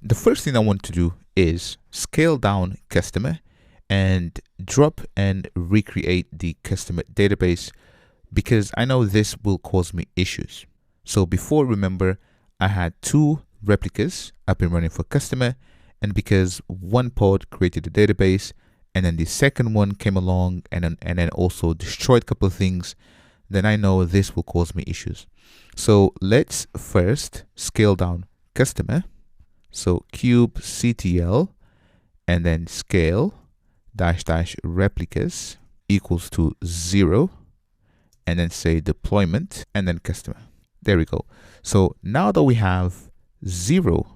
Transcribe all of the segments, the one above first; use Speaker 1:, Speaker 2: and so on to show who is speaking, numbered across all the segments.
Speaker 1: the first thing I want to do is scale down customer and drop and recreate the customer database, because I know this will cause me issues. So before, remember, I had 2 replicas up and running for customer, and because one pod created a database and then the second one came along and then also destroyed a couple of things, then I know this will cause me issues. So let's first scale down customer. So kubectl and then scale -- replicas equals to 0, and then say deployment and then customer. There we go. So now that we have 0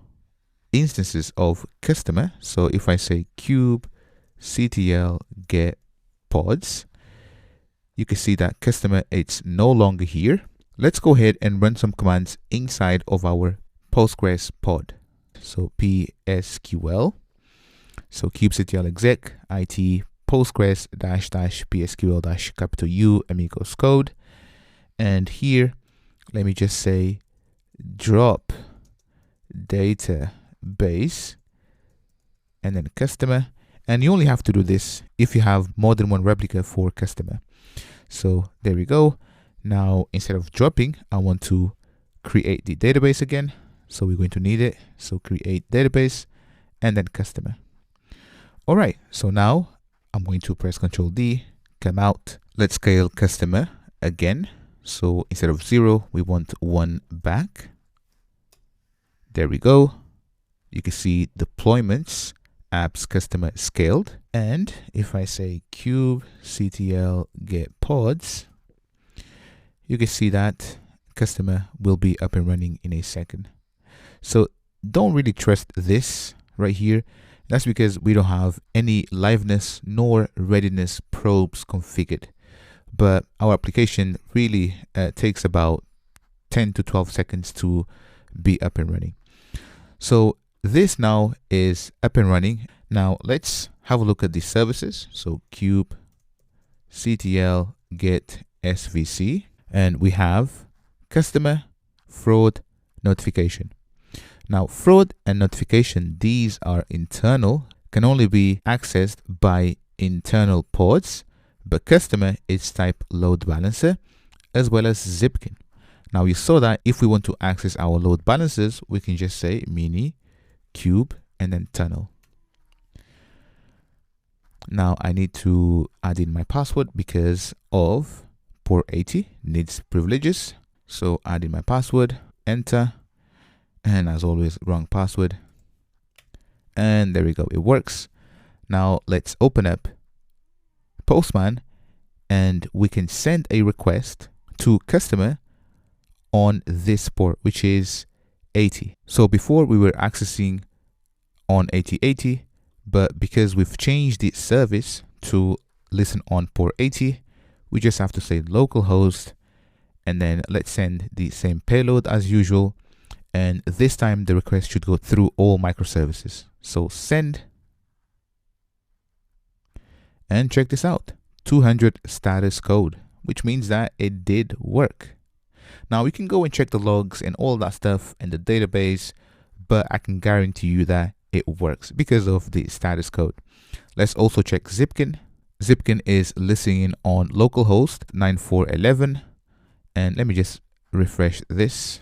Speaker 1: instances of customer, so if I say kubectl get pods, you can see that customer, it's no longer here. Let's go ahead and run some commands inside of our Postgres pod. So psql, so kubectl exec it postgres -- psql capital U amigos code, and here let me just say drop database and then customer, and you only have to do this if you have more than one replica for customer. So there we go. Now instead of dropping, I want to create the database again, so we're going to need it. So create database and then customer. All right, so now I'm going to press Ctrl D, come out. Let's scale customer again. So instead of 0, we want 1 back. There we go. You can see deployments, apps customer scaled. And if I say kubectl get pods, you can see that customer will be up and running in a second. So don't really trust this right here. That's because we don't have any liveness nor readiness probes configured. But our application really takes about 10 to 12 seconds to be up and running. So this now is up and running. Now let's have a look at the services. So kubectl get svc, and we have customer, fraud, notification. Now fraud and notification, these are internal, can only be accessed by internal pods, but customer is type load balancer as well as Zipkin. Now you saw that if we want to access our load balancers, we can just say mini cube and then tunnel. Now I need to add in my password because of port 80 needs privileges. So add in my password, enter, and as always, wrong password. And there we go, it works. Now let's open up Postman and we can send a request to customer on this port, which is 80. So before we were accessing on 8080, but because we've changed the service to listen on port 80, we just have to say localhost, and then let's send the same payload as usual. And this time the request should go through all microservices. So send, and check this out, 200 status code, which means that it did work. Now we can go and check the logs and all that stuff in the database, but I can guarantee you that it works because of the status code. Let's also check Zipkin. Zipkin is listening on localhost 9411, and let me just refresh this.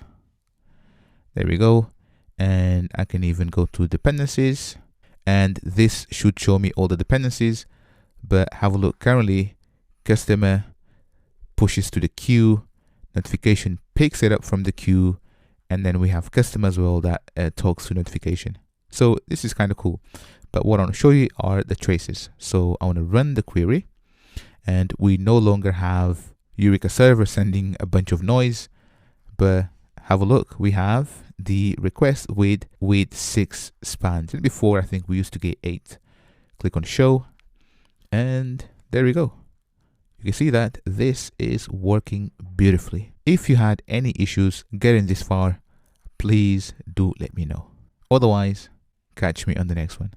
Speaker 1: There we go. And I can even go to dependencies, and this should show me all the dependencies. But have a look, currently customer pushes to the queue, notification picks it up from the queue, and then we have customer as well that talks to notification. So this is kind of cool. But what I want to show you are the traces. So I want to run the query, and we no longer have Eureka server sending a bunch of noise, but have a look, we have the request with 6 spans. And before, I think we used to get 8. Click on show, and there we go. You can see that this is working beautifully. If you had any issues getting this far, please do let me know. Otherwise, catch me on the next one.